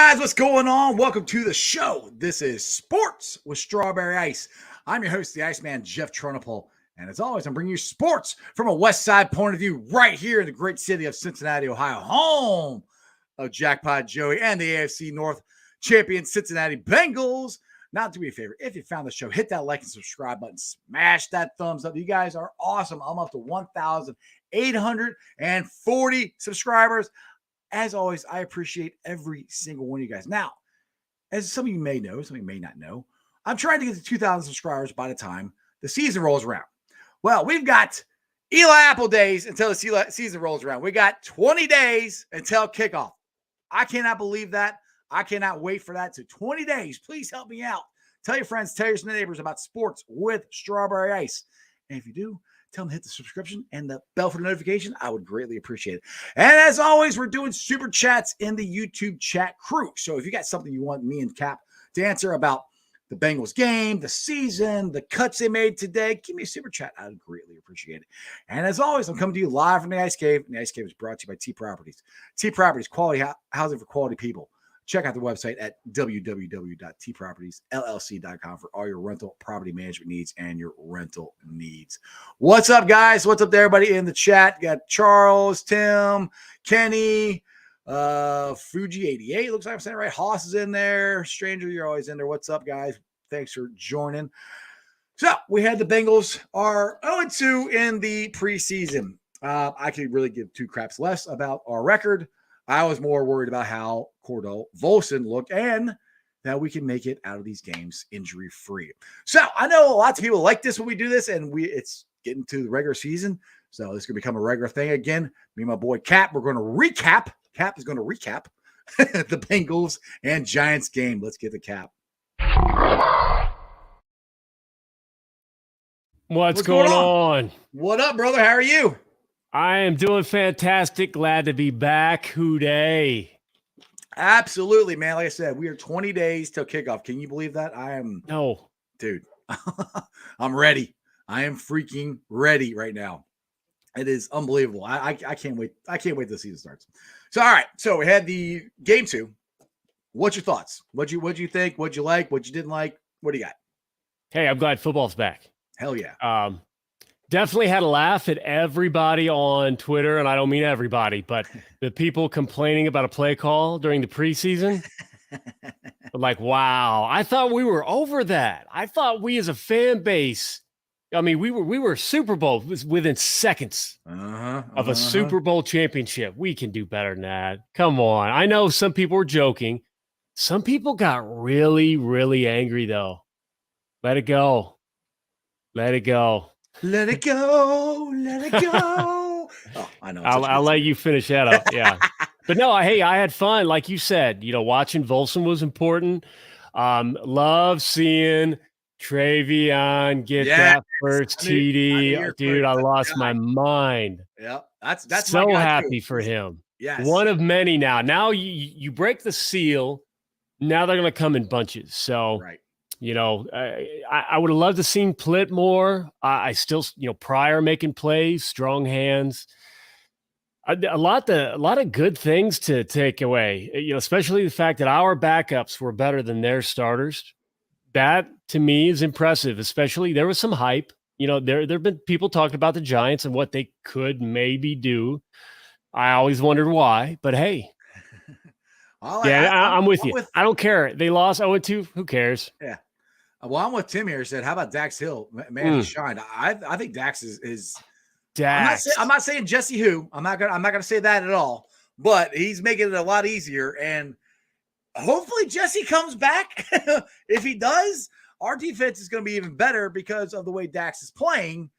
guys, what's going on? Welcome to the show. This is Sports with Strawberry Ice. I'm your host, the Iceman, Jeff Tronopol. And as always, I'm bringing you sports from a West Side point of view right here in the great city of Cincinnati, Ohio, home of Jackpot Joey and the AFC North champion Cincinnati Bengals. Now, do me a favor. If you found the show, hit that like and subscribe button. Smash that thumbs up. You guys are awesome. I'm up to 1,840 subscribers. As always, I appreciate every single one of you guys. Now, as some of you may know, some of you may not know, I'm trying to get to 2,000 subscribers by the time the season rolls around. Well, we've got Eli Apple days until the season rolls around. We got 20 days until kickoff. I cannot believe that. I cannot wait for that. So 20 days. Please help me out. Tell your friends, tell your neighbors about Sports with Strawberry Ice. And if you do, tell them to hit the subscription and the bell for the notification. I would greatly appreciate it. And as always, we're doing super chats in the YouTube chat crew. So if you got something you want me and Cap to answer about the Bengals game, the season, the cuts they made today, give me a super chat. I would greatly appreciate it. And as always, I'm coming to you live from the Ice Cave. And the Ice Cave is brought to you by T Properties. T Properties, quality housing for quality people. Check out the website at www.tpropertiesllc.com for all your rental property management needs and your rental needs. What's up, guys? What's up to everybody in the chat? You got Charles, Tim, Kenny, Fuji88. Looks like I'm saying it right. Haas is in there. Stranger, you're always in there. What's up, guys? Thanks for joining. So we had the Bengals are 0-2 in the preseason. I could really give two craps less about our record. I was more worried about how Cordell Volson looked and that we can make it out of these games injury-free. So I know lots of people like this when we do this, and it's getting to the regular season. So this is going to become a regular thing again. Me and my boy Cap, we're going to recap. Cap is going to recap the Bengals and Giants game. Let's get the Cap. What's going on? What up, brother? How are you? I am doing fantastic. Glad to be back. Hooday. Absolutely, man. Like I said, we are 20 days till kickoff. Can you believe that? No. Dude, I'm ready. I am freaking ready right now. It is unbelievable. I can't wait. I can't wait till the season starts. So, all right. So we had the game 2. What's your thoughts? What'd you think? What'd you like? What you didn't like? What do you got? Hey, I'm glad football's back. Hell yeah. Definitely had a laugh at everybody on Twitter, and I don't mean everybody, but the people complaining about a play call during the preseason. Like, wow, I thought we were over that. I thought we as a fan base, I mean, we were Super Bowl within seconds of a Super Bowl championship. We can do better than that. Come on. I know some people were joking. Some people got really, really angry, though. Let it go. Let it go. Let it go. Let it go. Oh, I know. I'll let you finish that up. Yeah. But no, hey, I had fun. Like you said, watching Volson was important. Love seeing Travion get that first TD. Dude, I lost my mind. Yeah. That's so happy for him. Yes. One of many now. Now you break the seal. Now they're going to come in bunches. So, right. I would have loved to seen Plitt more. I still, Pryor making plays, strong hands. A lot of good things to take away, especially the fact that our backups were better than their starters. That, to me, is impressive, especially there was some hype. There have been people talking about the Giants and what they could maybe do. I always wondered why, but hey. I'm with you. I don't care. They lost 0-2. Who cares? Yeah. Well, I'm with Tim here. Said, how about Dax Hill? Man, he shined. I think Dax is Dax. I'm not saying Jesse who. I'm not gonna say that at all. But he's making it a lot easier. And hopefully Jesse comes back. If he does, our defense is going to be even better because of the way Dax is playing.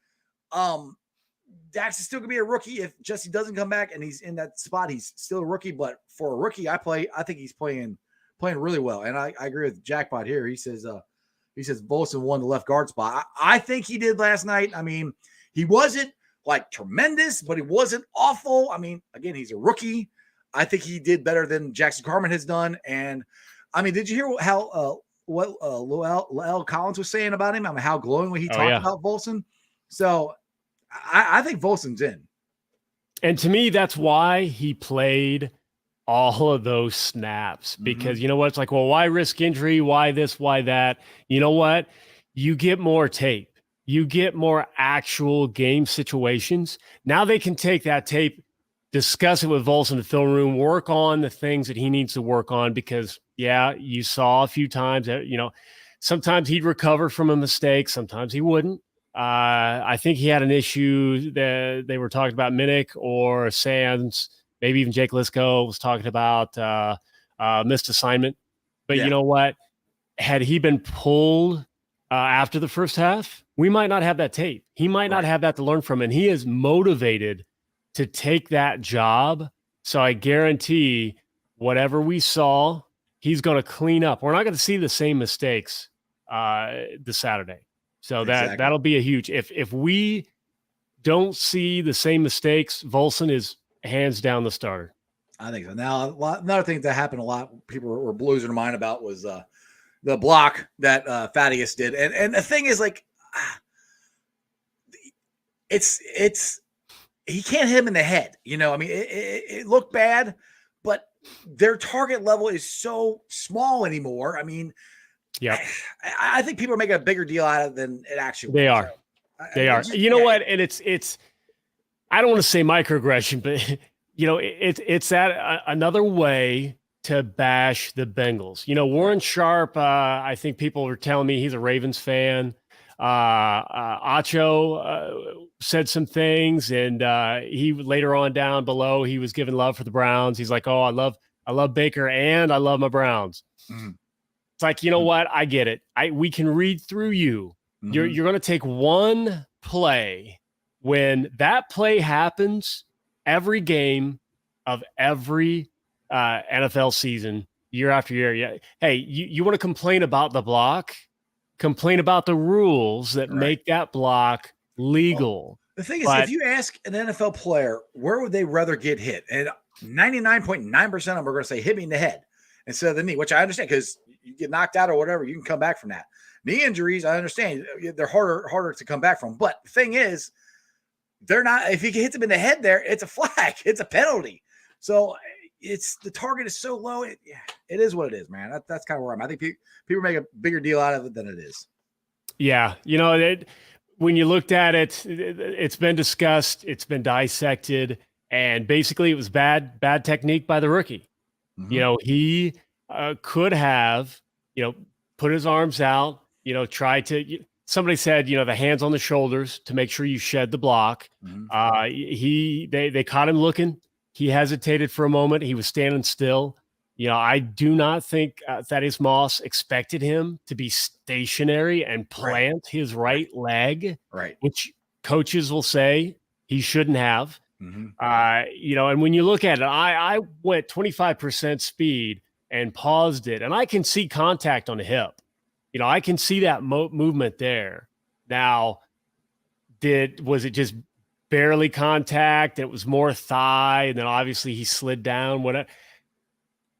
Dax is still going to be a rookie if Jesse doesn't come back and he's in that spot. He's still a rookie, but for a rookie, I think he's playing really well. And I agree with Jackpot here. He says Volson won the left guard spot. I think he did last night. I mean, he wasn't like tremendous, but he wasn't awful. I mean, again, he's a rookie. I think he did better than Jackson Carman has done. And I mean, did you hear how what La'el Collins was saying about him? I mean, how glowingly he talked about Volson. So I think Volson's in. And to me, that's why he played all of those snaps because you know what? It's like, well, why risk injury? Why this? Why that? You know what? You get more tape. You get more actual game situations. Now they can take that tape, discuss it with Volz in the film room, work on the things that he needs to work on because, yeah, you saw a few times that, sometimes he'd recover from a mistake. Sometimes he wouldn't. I think he had an issue that they were talking about Minnick or Sands. Maybe even Jake Lisco was talking about missed assignment. But you know what? Had he been pulled after the first half, we might not have that tape. He might not have that to learn from. And he is motivated to take that job. So I guarantee whatever we saw, he's going to clean up. We're not going to see the same mistakes this Saturday. So that'll be a huge – if we don't see the same mistakes, Volson is – hands down the starter. I think so. Now, another thing that happened a lot, people were losing their mind about was the block that Thaddeus did. And the thing is, like, it's he can't hit him in the head. I mean, it looked bad, but their target level is so small anymore. I mean, I think people are making a bigger deal out of it than it actually they was. They are. You know what? And it's I don't want to say microaggression, but it's that another way to bash the Bengals. Warren Sharp, I think people were telling me he's a Ravens fan. Acho said some things, and he later on down below, he was giving love for the Browns. He's like, "Oh, I love Baker and I love my Browns." Mm-hmm. It's like, you know what? I get it. We can read through you. Mm-hmm. You're going to take one play. When that play happens, every game of every NFL season, year after year, hey, you want to complain about the block? Complain about the rules that make that block legal. Well, the thing is, if you ask an NFL player, where would they rather get hit? And 99.9% of them are going to say, hit me in the head instead of the knee, which I understand because you get knocked out or whatever, you can come back from that. Knee injuries, I understand. They're harder to come back from. But the thing is, they're not. If he hits them in the head, there, it's a flag. It's a penalty. So the target is so low. It is what it is, man. That's kind of where I'm. I think people make a bigger deal out of it than it is. Yeah, when you looked at it, it's been discussed. It's been dissected, and basically, it was bad technique by the rookie. Mm-hmm. He could have, put his arms out. Try to. Somebody said, the hands on the shoulders to make sure you shed the block. Mm-hmm. They caught him looking. He hesitated for a moment. He was standing still. I do not think Thaddeus Moss expected him to be stationary and plant his right leg, which coaches will say he shouldn't have. Mm-hmm. And when you look at it, I went 25% speed and paused it, and I can see contact on the hip. I can see that movement there. Now, was it just barely contact? It was more thigh, and then obviously he slid down. Whatever.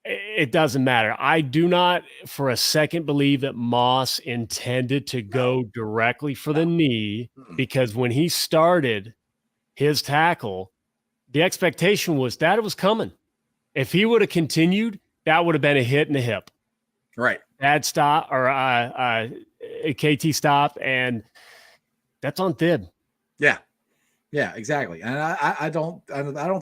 It doesn't matter. I do not for a second believe that Moss intended to go directly for the knee, because when he started his tackle, the expectation was that it was coming. If he would have continued, that would have been a hit in the hip. Right. Bad stop or a KT stop, and that's on Thib. Yeah, exactly. And I don't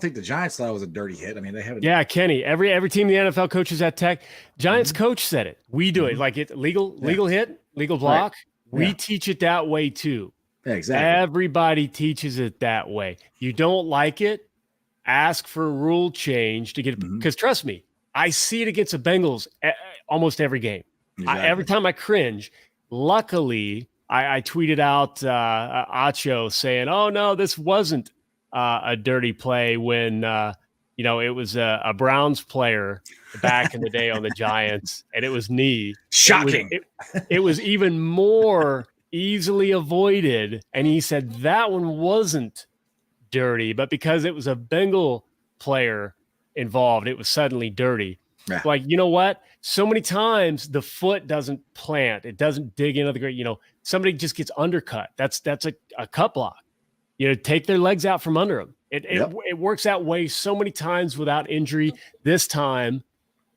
think the Giants thought it was a dirty hit. I mean, they haven't. Yeah, Kenny. Every team in the NFL coaches at Tech. Giants coach said it. We do it like it legal hit, legal block. Right. We teach it that way too. Yeah, exactly. Everybody teaches it that way. You don't like it, ask for a rule change to get it. Because trust me, I see it against the Bengals almost every game. Exactly. Every time I cringe. Luckily, I tweeted out Acho saying, "Oh no, this wasn't a dirty play." When it was a Browns player back in the day on the Giants, and it was knee. Shocking. It was even more easily avoided, and he said that one wasn't dirty, but because it was a Bengal player involved, it was suddenly dirty. Yeah. Like, you know what? So many times the foot doesn't plant. It doesn't dig into the ground. Somebody just gets undercut. That's a cut block. take their legs out from under them. Yep. It works that way so many times without injury. This time,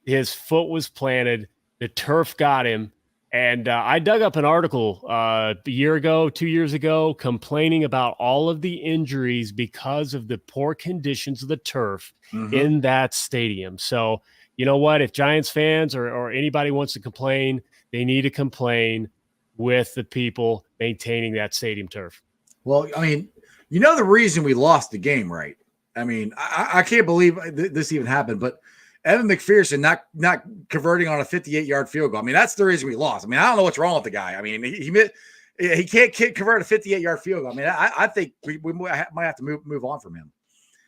his foot was planted. The turf got him. And I dug up an article a year ago, 2 years ago, complaining about all of the injuries because of the poor conditions of the turf in that stadium. So, you know what? If Giants fans or anybody wants to complain, they need to complain with the people maintaining that stadium turf. Well, I mean, the reason we lost the game, right? I mean, I can't believe this even happened, but Evan McPherson not converting on a 58-yard field goal. I mean, that's the reason we lost. I mean, I don't know what's wrong with the guy. I mean, he can't convert a 58-yard field goal. I mean, I think we might have to move on from him.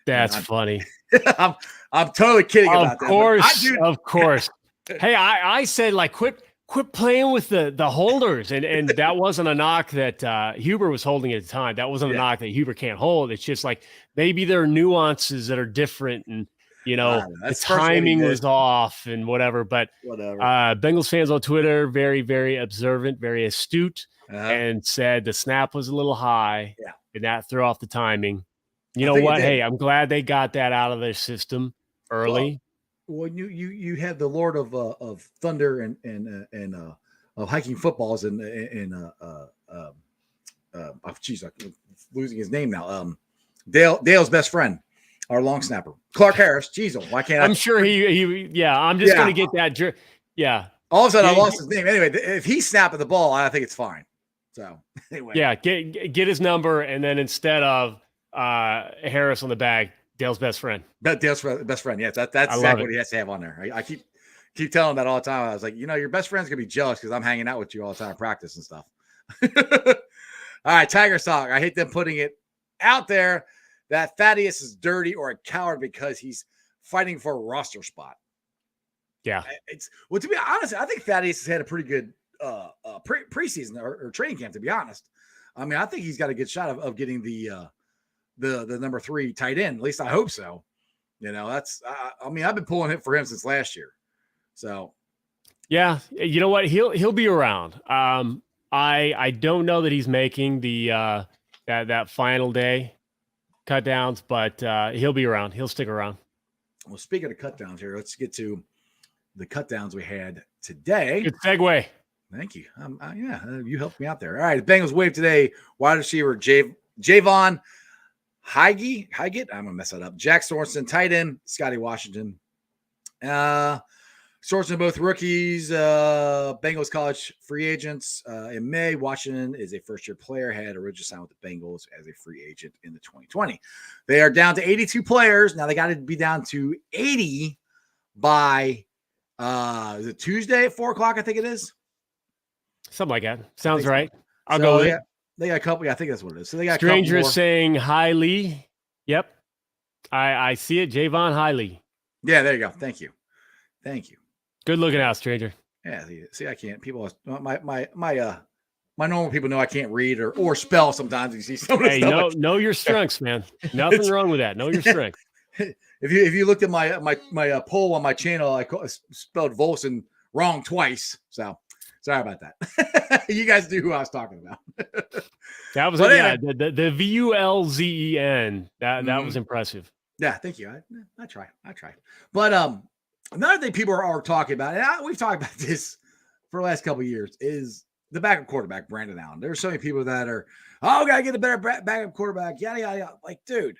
That's funny. I'm totally kidding about that. Of course. Hey, I said, like, quit playing with the holders. And that wasn't a knock that Huber was holding at the time. That wasn't a knock that Huber can't hold. It's just like maybe there are nuances that are different, and the timing was off and whatever. But Bengals fans on Twitter, very, very observant, very astute, and said the snap was a little high, and that threw off the timing. You know what? Hey, I'm glad they got that out of their system early. Well, you had the Lord of Thunder and of hiking footballs and I'm losing his name now. Dale's best friend, our long snapper, Clark Harris. Jeez, why can't I? I'm sure I'm just going to get that. Yeah. All of a sudden, I lost his name. Anyway, if he's snapping the ball, I think it's fine. So anyway, get his number, and then instead of Harris on the bag, Dale's best friend. Dale's best friend. Yes, that's exactly what he has to have on there. I keep telling him that all the time. I was like, your best friend's gonna be jealous because I'm hanging out with you all the time in practice and stuff. All right, Tiger Talk. I hate them putting it out there that Thaddeus is dirty or a coward because he's fighting for a roster spot. Yeah, to be honest, I think Thaddeus has had a pretty good preseason or training camp. To be honest, I mean, I think he's got a good shot of getting the number 3 tight end. At least I hope so. That's I mean, I've been pulling it for him since last year. So yeah, you know what? He'll be around. I don't know that he's making the that final day cut downs, but he'll be around. He'll stick around. Well, speaking of cut downs here, let's get to the cut downs we had today. Good segue. Thank you. You helped me out there. All right, the Bengals wave today. Wide receiver Javon Higgett. I'm gonna mess that up. Jack Sorensen, tight end, Scotty Washington. Sorensen, both rookies, Bengals college free agents in May. Washington is a first-year player, had originally signed with the Bengals as a free agent in the 2020. They are down to 82 players. Now they got to be down to 80 by is it Tuesday at 4:00, I think it is. Something like that. Sounds right. I'll go with it. They got a couple. I think that's what it is. So they got Stranger is saying Hiley. Yep. I see it. Javon Hiley. Yeah, there you go. Thank you. Good looking out, Stranger. Yeah. See, I can't. People, my normal people know I can't read or spell sometimes. You see some of the stuff. Know your strengths, man. Nothing wrong with that. Know your strengths. If you looked at my poll on my channel, I spelled Volson wrong twice. So sorry about that. You guys knew who I was talking about. That was the VULZEN. That was impressive. Yeah, thank you. I try. But another thing people are talking about, and we've talked about this for the last couple of years, is the backup quarterback, Brandon Allen. There's so many people that are, gotta get a better backup quarterback, yada yada yada. Like, dude,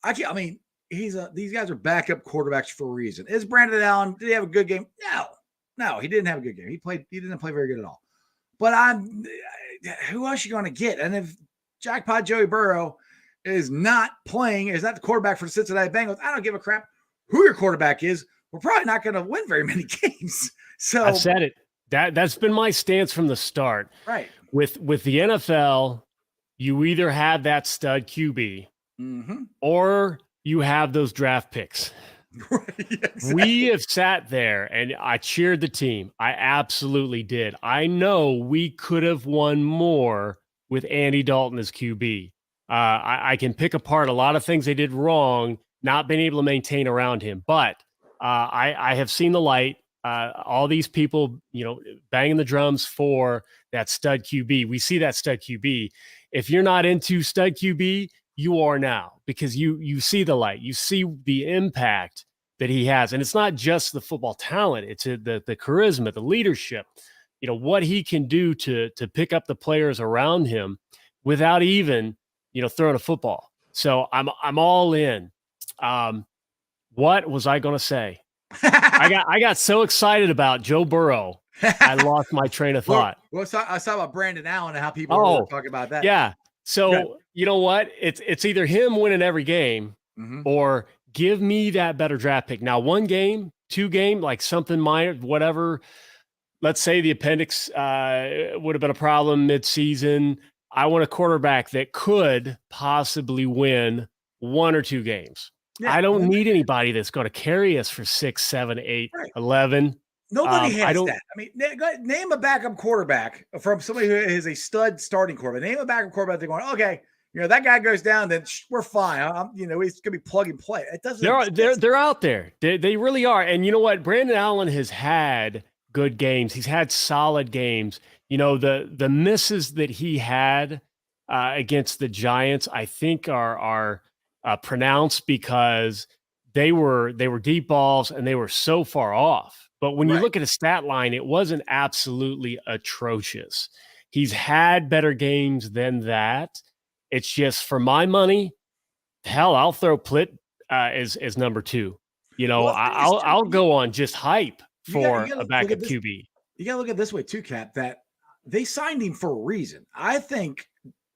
I mean, these guys are backup quarterbacks for a reason. Is Brandon Allen, did he have a good game? No, he didn't have a good game. He didn't play very good at all. But who else are you going to get? And if Jackpot Joey Burrow is not the quarterback for the Cincinnati Bengals, I don't give a crap who your quarterback is. We're probably not going to win very many games. So I said it. That's been my stance from the start. Right. With the NFL, you either have that stud QB or you have those draft picks. Right, exactly. We have sat there and I cheered the team. I absolutely did. I know we could have won more with Andy Dalton as QB. I can pick apart a lot of things they did wrong, not being able to maintain around him. But I have seen the light. All these people, banging the drums for that stud QB. We see that stud QB. if you're not into stud QB, you are now, because you see the light, you see the impact that he has. And it's not just the football talent, it's the charisma, the leadership, what he can do to pick up the players around him without even, throwing a football. So I'm all in. What was I going to say? I got so excited about Joe Burrow, I lost my train of thought. I was talking about Brandon Allen and how people were talking about that. Yeah. So you know what? It's either him winning every game or give me that better draft pick. Now, 1 game, 2 game, like something minor, whatever. Let's say the appendix would have been a problem midseason. I want a quarterback that could possibly win 1 or 2 games. Yeah, I don't need anybody that's going to carry us for 6, 7, 8, 11. Nobody has that. I mean, name a backup quarterback from somebody who is a stud starting quarterback. Name a backup quarterback. They're going, okay, that guy goes down, then we're fine. He's going to be plug and play. It doesn't. They're out there. They really are. And you know what? Brandon Allen has had good games. He's had solid games. The misses that he had against the Giants, I think are pronounced because they were deep balls and they were so far off. But when you look at a stat line, it wasn't absolutely atrocious. He's had better games than that. It's just, for my money, hell, I'll throw Plitt as number 2. I'll go on just hype for a backup QB. You got to look at it this way too, Cap, that they signed him for a reason. I think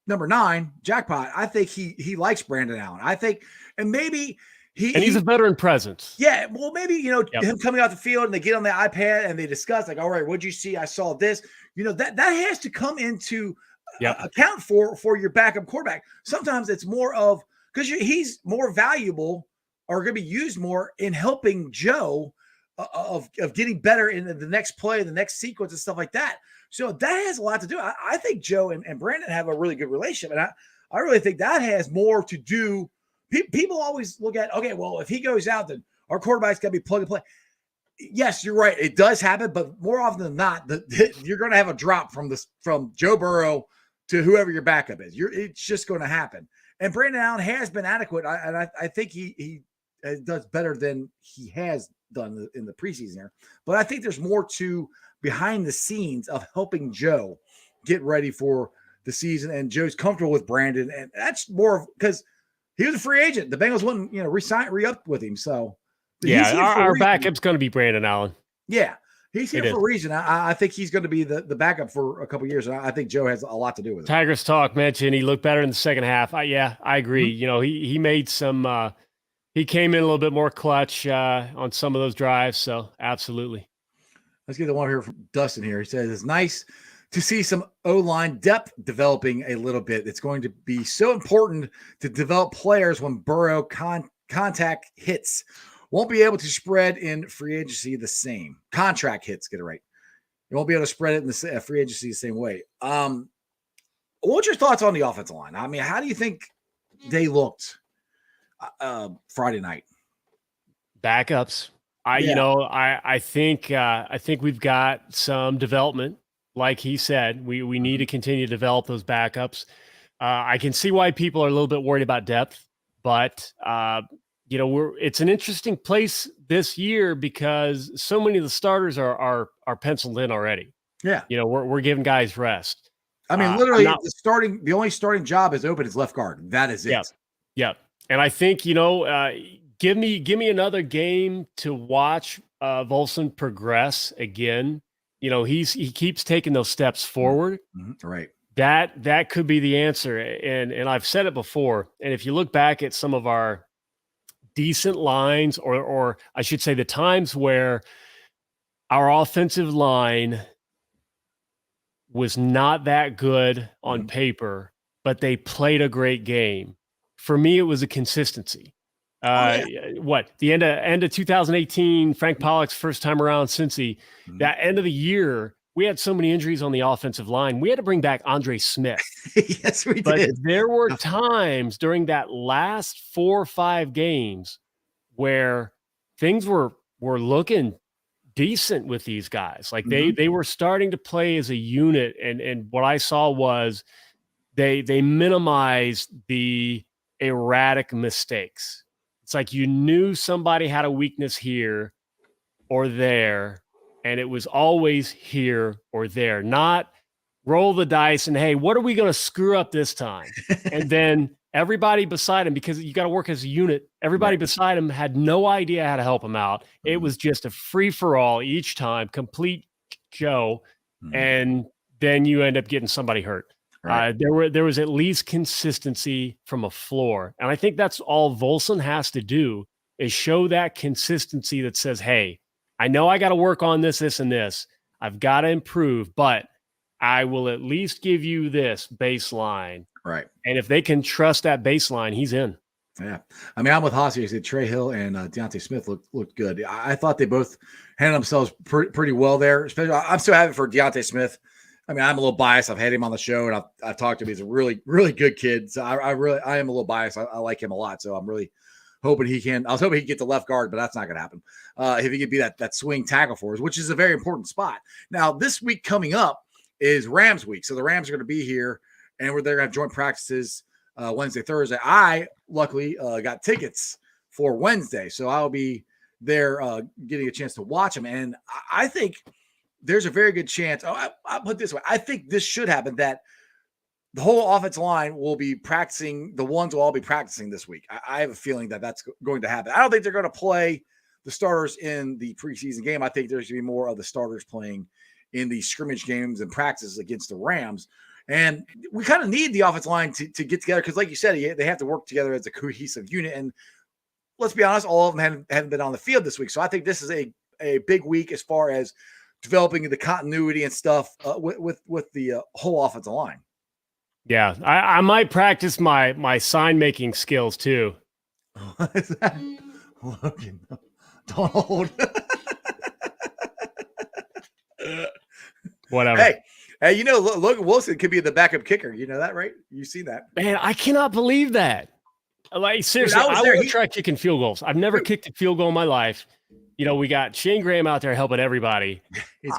number 9, Jackpot, I think he likes Brandon Allen. I think, and maybe he's a veteran presence. Yeah. Well, maybe, him coming out the field and they get on the iPad and they discuss, like, all right, what'd you see? I saw this. That has to come into account for your backup quarterback. Sometimes it's more of, because he's more valuable or going to be used more in helping Joe of getting better in the next play, the next sequence and stuff like that. So that has a lot to do. I think Joe and Brandon have a really good relationship. And I really think that has more to do. People always look at, okay, well, if he goes out, then our quarterback's got to be plug and play. Yes, you're right. It does happen, but more often than not, you're going to have a drop from Joe Burrow to whoever your backup is. It's just going to happen. And Brandon Allen has been adequate. I think he does better than he has done in the preseason here. But I think there's more to behind the scenes of helping Joe get ready for the season. And Joe's comfortable with Brandon. And that's more because he was a free agent. The Bengals wouldn't, re-up with him. So our backup's going to be Brandon Allen. Yeah, he's here for a reason. I think he's going to be the backup for a couple of years. And I think Joe has a lot to do with it. Tigers Talk mentioned he looked better in the second half. I agree. Mm-hmm. He made some. He came in a little bit more clutch on some of those drives. So absolutely. Let's get the one here from Dustin here. He says it's nice to see some O-line depth developing a little bit. It's going to be so important to develop players when Burrow contact hits. Won't be able to spread in free agency the same. Contract hits, get it right. You won't be able to spread it in the free agency the same way. What's your thoughts on the offensive line? I mean, how do you think they looked Friday night? Backups. I think we've got some development. Like he said, we need to continue to develop those backups. I can see why people are a little bit worried about depth, but it's an interesting place this year because so many of the starters are penciled in already. Yeah, we're giving guys rest. I mean, literally, the only starting job is open is left guard. That is it. Yeah. And I think give me another game to watch Volson progress again. He keeps taking those steps forward. Mm-hmm. Right. That could be the answer. And I've said it before. And if you look back at some of our decent lines, or I should say the times where our offensive line was not that good on paper, but they played a great game. For me, it was a consistency. The end of 2018, Frank Pollock's first time around Cincy, that end of the year, we had so many injuries on the offensive line. We had to bring back Andre Smith. Yes, we did. But there were times during that last 4 or 5 games where things were looking decent with these guys. Like they were starting to play as a unit. And what I saw was they minimize the erratic mistakes. It's like you knew somebody had a weakness here or there, and it was always here or there, not roll the dice and, hey, what are we going to screw up this time? And then everybody beside him, because you got to work as a unit, everybody beside him had no idea how to help him out. It was just a free-for-all each time, complete show, and then you end up getting somebody hurt. Right. There was at least consistency from a floor. And I think that's all Volson has to do is show that consistency that says, hey, I know I got to work on this, this, and this. I've got to improve, but I will at least give you this baseline. Right. And if they can trust that baseline, he's in. Yeah. I mean, I'm with Hossy. I said Trey Hill and Deontay Smith looked good. I thought they both handled themselves pretty well there. Especially, I'm so happy for Deontay Smith. I mean, I'm a little biased. I've had him on the show, and I've talked to him. He's a really, really good kid. So I am a little biased. I like him a lot. So I'm really hoping he can. I was hoping he could get the left guard, but that's not going to happen. If he could be that swing tackle for us, which is a very important spot. Now, this week coming up is Rams week. So the Rams are going to be here, and they're going to have joint practices Wednesday, Thursday. I luckily got tickets for Wednesday, so I'll be there getting a chance to watch them. And I think there's a very good chance. I'll put it this way. I think this should happen, that the whole offensive line will be practicing. The ones will all be practicing this week. I have a feeling that that's going to happen. I don't think they're going to play the starters in the preseason game. I think there's going to be more of the starters playing in the scrimmage games and practices against the Rams. And we kind of need the offensive line to get together because, like you said, they have to work together as a cohesive unit. And let's be honest, all of them haven't been on the field this week. So I think this is a big week as far as developing the continuity and stuff with the whole offensive line. Yeah, I might practice my sign making skills too. What is that? Logan, don't hold. Whatever. Hey, you know, Logan Wilson could be the backup kicker. You know that, right? You see that? Man, I cannot believe that. Like, seriously, I want to try kicking field goals. I've never kicked a field goal in my life. You know, we got Shane Graham out there helping everybody.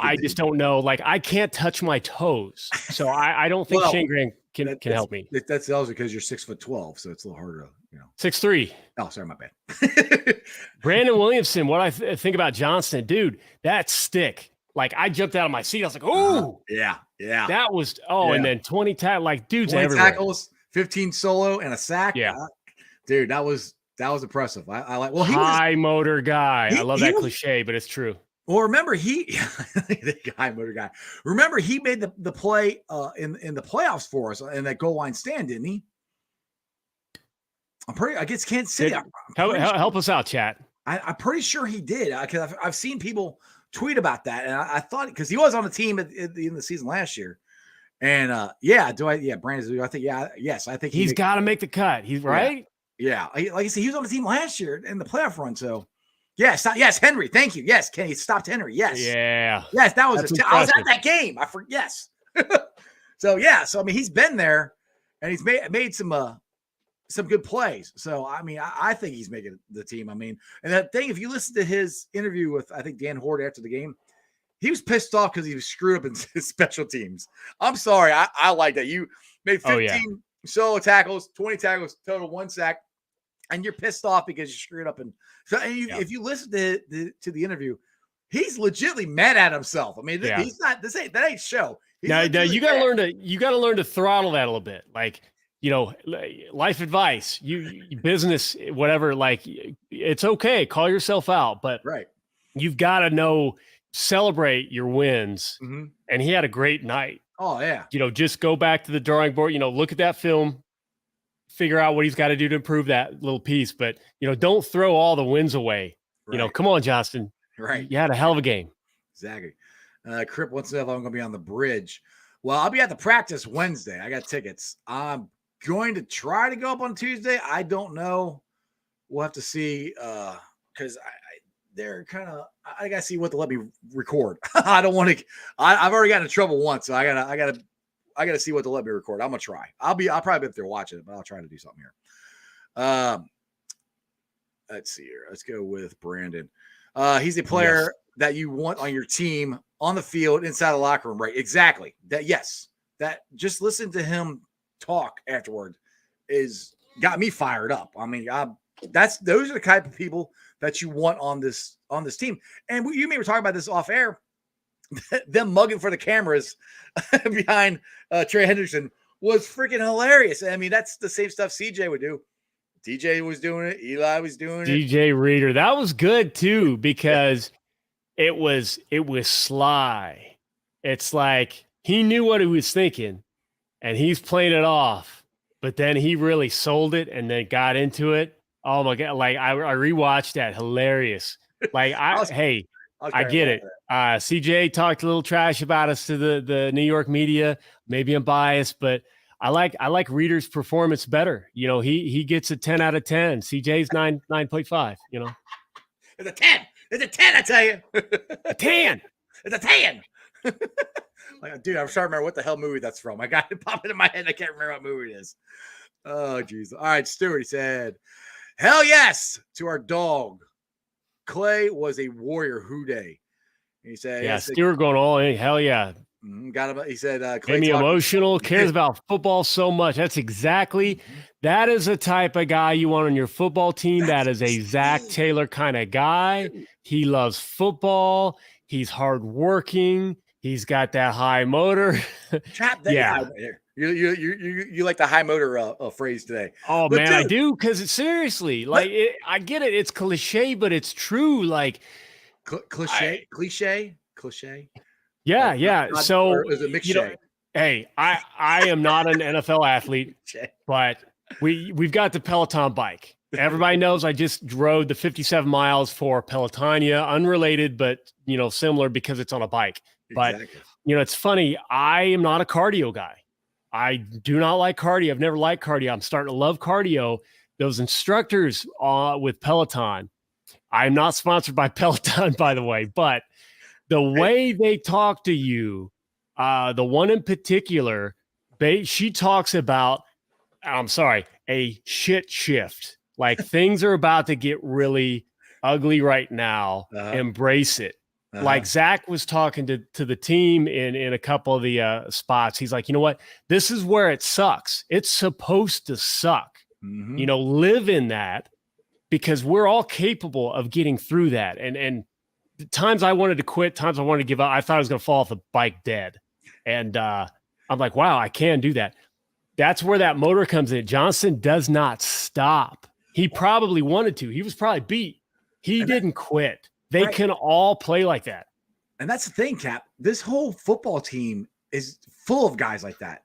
I just don't know. Like, I can't touch my toes. So I don't think Shane Graham can help me. That's also because you're 6'12", so it's a little harder to, 6'3". Oh, sorry, my bad. Brandon Williamson, what I think about Johnston, dude, that stick. Like, I jumped out of my seat. I was like, oh. Yeah. That was, and then 20 tackles. Like, dudes 20 everywhere. tackles, 15 solo, and a sack. Yeah. Dude, that was impressive. I like. Well, high motor guy. I love that cliche, but it's true. Well, remember the high motor guy. Remember he made the play in the playoffs for us in that goal line stand, didn't he? I guess Kansas City. Help us out, chat. I'm pretty sure he did because I've seen people tweet about that, and I thought because he was on the team in the season last year. And Brandon, I think yes, I think he's got to make the cut. He's right. Yeah, like I said, he was on the team last year in the playoff run. So, yes, Henry. Thank you. Yes, Kenny stopped Henry. Yes, yes, that was I was at that game. I forget. Yes. So I mean, he's been there, and he's made some good plays. So I mean, I think he's making the team. I mean, and that thing, if you listen to his interview with I think Dan Horde after the game, he was pissed off because he was screwed up in his special teams. I'm sorry, I like that. You made 15 solo tackles, 20 tackles, total 1 sack, and you're pissed off because you screwed up. And so, if you listen to the interview, he's legitimately mad at himself. I mean, he's not. That ain't show. Now you got to learn to throttle that a little bit. Like, life advice, you business, whatever. Like, it's okay. Call yourself out, but you've got to celebrate your wins. Mm-hmm. And he had a great night. Oh yeah. Just go back to the drawing board. Look at that film, figure out what he's got to do to improve that little piece. But don't throw all the wins away. Right. Come on, Johnston. Right. You had a hell of a game. Exactly. Crip wants to know if I'm going to be on the bridge. Well, I'll be at the practice Wednesday. I got tickets. I'm going to try to go up on Tuesday. I don't know. We'll have to see because they're kind of. I got to see what they'll let me record. I don't want to. I've already gotten in trouble once, so I gotta see what they'll let me record. I'm gonna try. I'll probably be up there watching it, but I'll try to do something here. Let's see here. Let's go with Brandon. He's a player that you want on your team on the field, inside the locker room, right? Exactly. That just listen to him talk afterward is got me fired up. I mean, those are the type of people that you want on this team. And you may were talking about this off air, them mugging for the cameras behind Trey Henderson was freaking hilarious. I mean, that's the same stuff CJ would do. DJ was doing it. Eli was doing it. DJ Reader. That was good too, because it was sly. It's like he knew what he was thinking and he's playing it off, but then he really sold it and then got into it. Oh my God. Like I rewatched that. Hilarious. Like I get it. CJ talked a little trash about us to the New York media. Maybe I'm biased, but I like Reader's performance better. You know, he gets a 10 out of 10. CJ's 9.5, you know. It's a 10. It's a 10, I tell you. A 10. It's a 10. Like, dude, I'm trying to remember what the hell movie that's from. I got it popping in my head. I can't remember what movie it is. Oh, jeez. All right, Stuart, he said, hell yes to our dog. Clay was a warrior. Who day? He said, yeah, Stuart going all in. Hell yeah. Got him. He said, Clay made me emotional, cares about football so much. That's exactly, that is a type of guy you want on your football team. That is a Zach Taylor kind of guy. He loves football. He's hardworking. He's got that high motor. Yeah. You like the high motor phrase today. Oh, but man, dude, I do. Because seriously, like, I get it. It's cliche, but it's true. Like, cliche. Yeah. So is it mixed hey, I am not an NFL athlete, but we've got the Peloton bike. Everybody knows I just rode the 57 miles for Pelotonia, unrelated, but similar because it's on a bike. Exactly. But it's funny. I am not a cardio guy. I do not like cardio. I've never liked cardio. I'm starting to love cardio. Those instructors with Peloton. I'm not sponsored by Peloton, by the way, but the way they talk to you, the one in particular, she talks about, a shit shift. Like things are about to get really ugly right now. Embrace it. Like Zach was talking to the team in a couple of the spots. He's like, you know what? This is where it sucks. It's supposed to suck. Mm-hmm. Live in that, because we're all capable of getting through that. And times I wanted to quit, times I wanted to give up. I thought I was going to fall off the bike dead. And I'm like, wow, I can do that. That's where that motor comes in. Johnson does not stop. He probably wanted to. He was probably beat. He didn't quit. They can all play like that. And that's the thing, Cap. This whole football team is full of guys like that.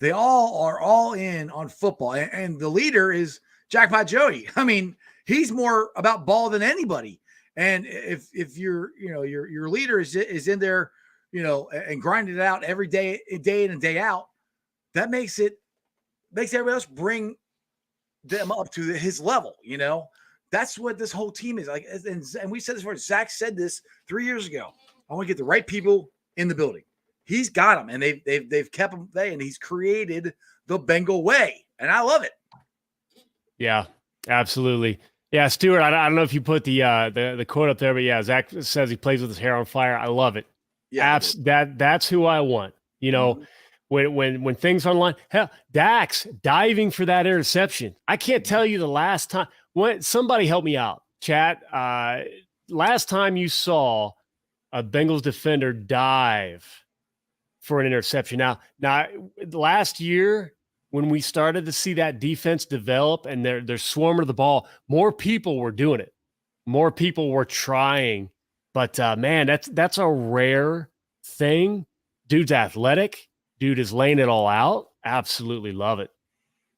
They all are all in on football. And the leader is Jackpot Joey. I mean, he's more about ball than anybody. And if your leader is in there, and grinding it out every day in and day out, that makes everybody else bring them up to his level. That's what this whole team is like. And we said this before. Zach said this 3 years ago. I want to get the right people in the building. He's got them, and they've kept him there, and he's created the Bengal way, and I love it. Yeah, absolutely. Yeah, Stuart, I don't know if you put the quote up there, but yeah, Zach says he plays with his hair on fire. I love it. Yeah, that's who I want. Mm-hmm. When things are online, hell, Dax diving for that interception. I can't tell you the last time. When somebody help me out, chat. Last time you saw a Bengals defender dive for an interception. Now, last year when we started to see that defense develop and they're swarming to the ball, more people were doing it. More people were trying. But man, that's a rare thing. Dude's athletic. Dude is laying it all out. Absolutely love it.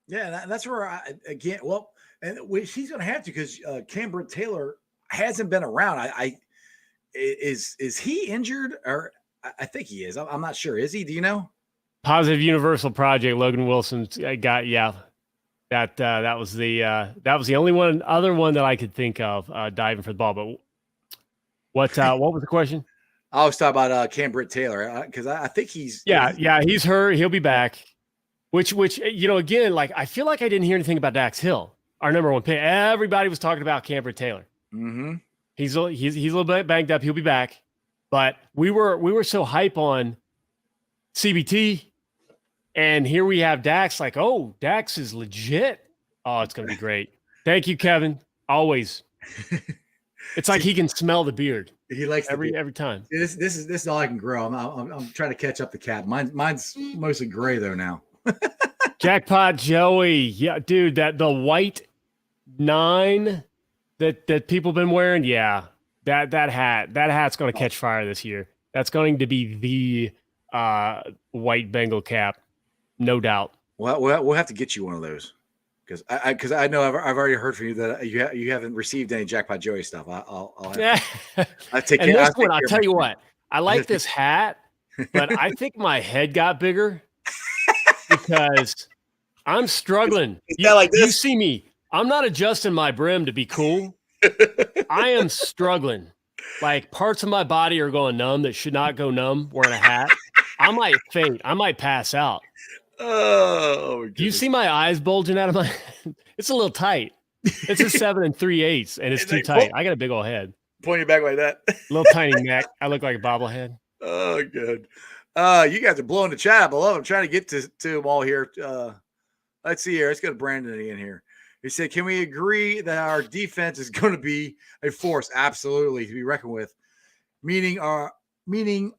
Yeah, that's where he's going to have to, because Cambridge Taylor hasn't been around. Is he injured? Or I think he is. I'm not sure. Is he? Do you know? Positive Universal Project. Logan Wilson got That was the only other one that I could think of diving for the ball. But what was the question? I was talking about Cambridge Taylor, because I think he's he's hurt. He'll be back. Which again, like I feel like I didn't hear anything about Dax Hill, our number one pick. Everybody was talking about Cambridge Taylor. Mm-hmm. He's a little bit banged up. He'll be back. But we were so hype on CBT. And here we have Dax like, oh, Dax is legit. Oh, it's going to be great. Thank you, Kevin. Always. It's like he can smell the beard. He likes every time. This is all I can grow. I'm trying to catch up the cap. Mine's mostly gray though now. Jackpot Joey. Yeah, dude, the white 9 that people been wearing. Yeah. That hat's going to catch fire this year. That's going to be the white Bengal cap. No doubt. Well, we'll have to get you one of those because I know I've already heard from you that you haven't received any Jackpot Joey stuff. I'll take and this one, I'll tell you what, I like this hat, but I think my head got bigger because I'm struggling. You see me. I'm not adjusting my brim to be cool. I am struggling. Like parts of my body are going numb that should not go numb wearing a hat. I might faint. I might pass out. Oh, do you see my eyes bulging out of my head? It's a little tight. It's a 7 3/8, and it's too tight. I got a big old head. Pointing back like that. Little tiny neck. I look like a bobblehead. Oh, good. You guys are blowing the chat up. I love it. I'm trying to get to them all here. Let's see here. Let's go to Brandon in here. He said, can we agree that our defense is going to be a force? Absolutely, to be reckoned with. Meaning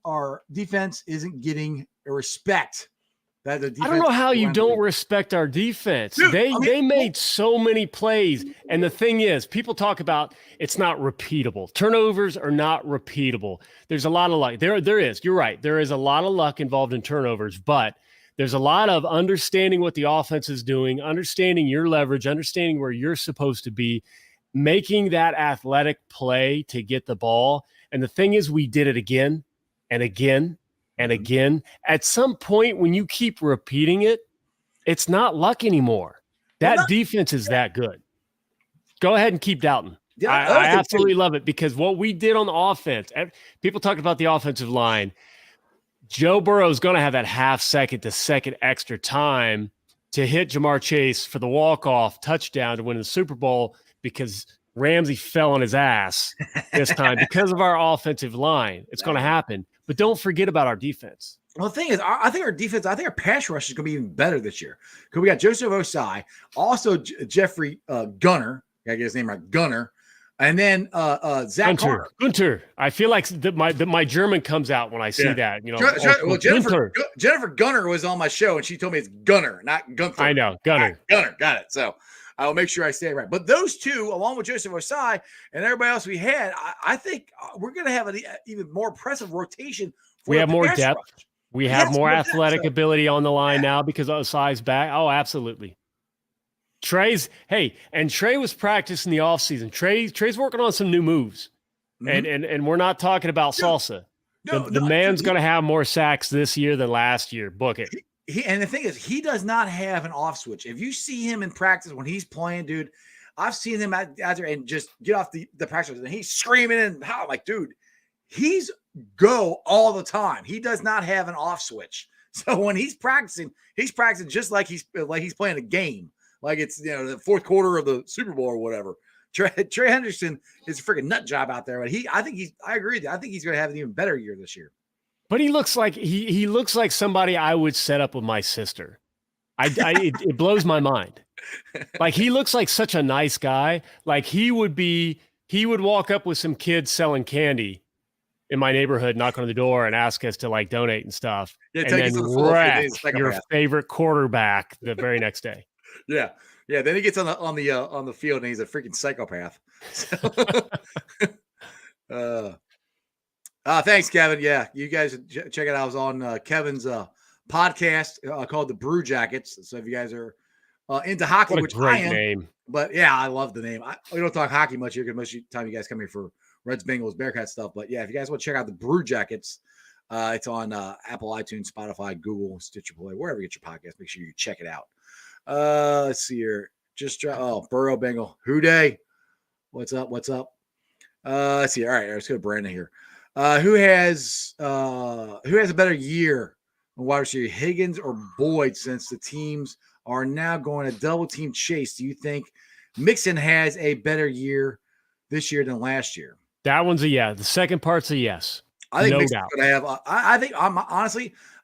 our defense isn't getting a respect. I don't know how you don't respect our defense. Dude, they made so many plays. And the thing is, people talk about it's not repeatable. Turnovers are not repeatable. There's a lot of luck. There is. You're right. There is a lot of luck involved in turnovers, but there's a lot of understanding what the offense is doing, understanding your leverage, understanding where you're supposed to be, making that athletic play to get the ball. And the thing is, we did it again and again and again. At some point, when you keep repeating it, it's not luck anymore. That defense is that good. Go ahead and keep doubting. Yeah, I absolutely love it because what we did on the offense, people talking about the offensive line, Joe Burrow is going to have that half second to second extra time to hit Jamar Chase for the walk-off touchdown to win the Super Bowl because Ramsey fell on his ass this time because of our offensive line. It's going to happen. But don't forget about our defense. Well, the thing is, I think our pass rush is going to be even better this year because we got Joseph Osai, also Jeffrey Gunner. I get his name right, Gunner. And then Zach Gunter. I feel like my German comes out when I see that. You know, Jennifer Gunner was on my show, and she told me it's Gunner, not Gunther. I know, Gunner. Gunner, got it. So I'll make sure I say it right. But those two, along with Joseph Osai and everybody else we had, I think we're going to have an even more impressive rotation. We have more depth. Rush. We have more athletic ability on the line now because Osai's back. Oh, absolutely. Trey was practicing the offseason. Trey's working on some new moves. Mm-hmm. And we're not talking about salsa. The man's going to have more sacks this year than last year. Book it. And the thing is, he does not have an off switch. If you see him in practice when he's playing, dude, I've seen him out there and just get off the practice and he's screaming and how like, dude, he's go all the time. He does not have an off switch. So when he's practicing just like he's playing a game. Like it's, the fourth quarter of the Super Bowl or whatever. Trey Henderson is a freaking nut job out there, but I agree with you. I think he's going to have an even better year this year. But he looks like he looks like somebody I would set up with my sister. It blows my mind. Like he looks like such a nice guy. Like he would walk up with some kids selling candy in my neighborhood, knock on the door and ask us to like donate and stuff. Yeah, and then wreck your favorite quarterback the very next day. Yeah. Then he gets on the field and he's a freaking psychopath. So, thanks, Kevin. Yeah, you guys check it out. I was on Kevin's podcast called The Brew Jackets. So if you guys are into hockey, what a great name. But yeah, I love the name. We don't talk hockey much here because most of the time you guys come here for Reds, Bengals, Bearcat stuff. But yeah, if you guys want to check out The Brew Jackets, it's on Apple, iTunes, Spotify, Google, Stitcher Play, wherever you get your podcast. Make sure you check it out. Let's see here. Burrow Bengal. Houday. What's up? Let's see. All right, let's go to Brandon here. Who has a better year on wide receiver, Higgins or Boyd, since the teams are now going to double team Chase? Do you think Mixon has a better year this year than last year? That one's a yes. The second part's a yes. I think No Mixon's doubt. going to have.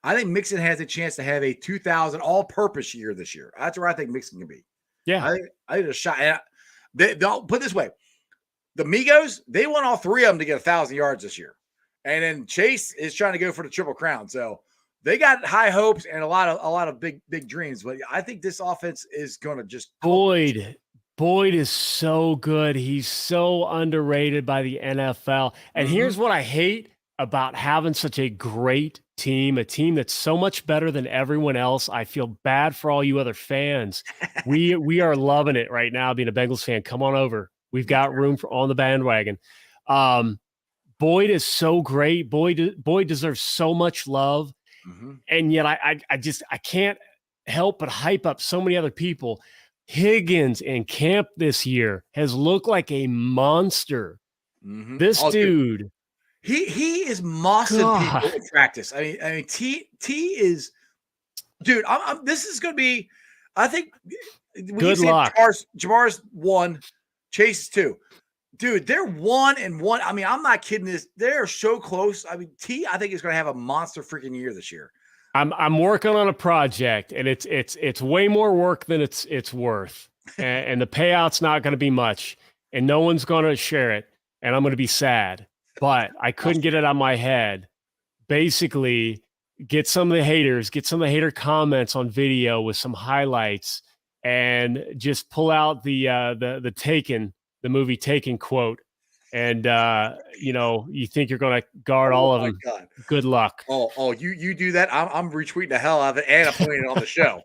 I think Mixon has a chance to have a 2,000 all-purpose year this year. That's where I think Mixon can be. Yeah. I think a shot. They'll put it this way: the Migos, they want all three of them to get 1,000 yards this year, and then Chase is trying to go for the Triple Crown. So they got high hopes and a lot of big dreams. But I think this offense is going to just Boyd is so good. He's so underrated by the NFL. And here's what I hate about having such a great team, a team that's so much better than everyone else. I feel bad for all you other fans. We are loving it right now, being a Bengals fan. Come on over. We've got room on the bandwagon. Boyd is so great. Boyd deserves so much love. And yet I can't help but hype up so many other people. Higgins in camp this year has looked like a monster. This dude. He is mossing people in practice. I mean, T is, dude. This is going to be. I think. Good luck. Jamar's 1, Chase is 2. Dude, they're 1-1. I mean, I'm not kidding. They're so close. I mean, T, I think is going to have a monster freaking year this year. I'm working on a project, and it's way more work than it's worth, and the payout's not going to be much, and no one's going to share it, and I'm going to be sad. But I couldn't get it out of my head. Basically, get some of the hater comments on video with some highlights, and just pull out the Taken, the movie Taken quote. And you think you're going to guard all of them. God. Good luck. Oh, you do that. I'm retweeting the hell out of it, and I'm putting it on the show.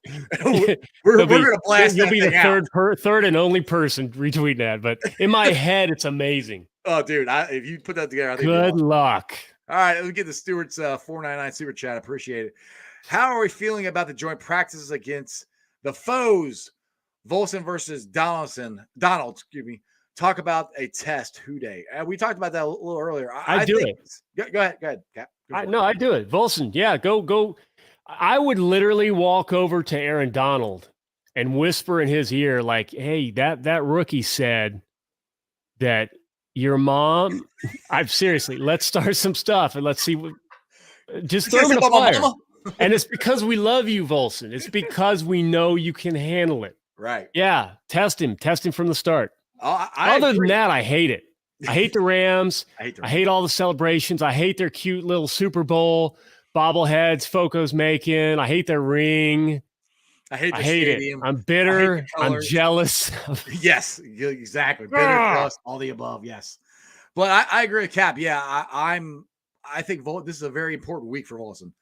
we're going to blast. You'll be the third and only person retweeting that. But in my head, it's amazing. Oh, dude! If you put that together, I think good luck. All right, let me get the Stewart's 499 super chat. Appreciate it. How are we feeling about the joint practices against the foes? Volson versus Donald. Excuse me. Talk about a test. Who day? We talked about that a little earlier. I do it. Go ahead, Cap. I do it. Volson, yeah, go. I would literally walk over to Aaron Donald and whisper in his ear, like, "Hey, that rookie said that your mom." I'm seriously. Let's start some stuff and let's see what. Just throw him in the fire. And it's because we love you, Volson. It's because we know you can handle it. Right. Yeah. Test him from the start. Other than that, I hate it. I hate the Rams. I hate all the celebrations. I hate their cute little Super Bowl bobbleheads Foco's making. I hate their ring. I hate it. I'm bitter. I'm jealous. Yes, exactly. Bitter, jealous, all the above. Yes. But I agree with Cap. Yeah, I think this is a very important week for Volson.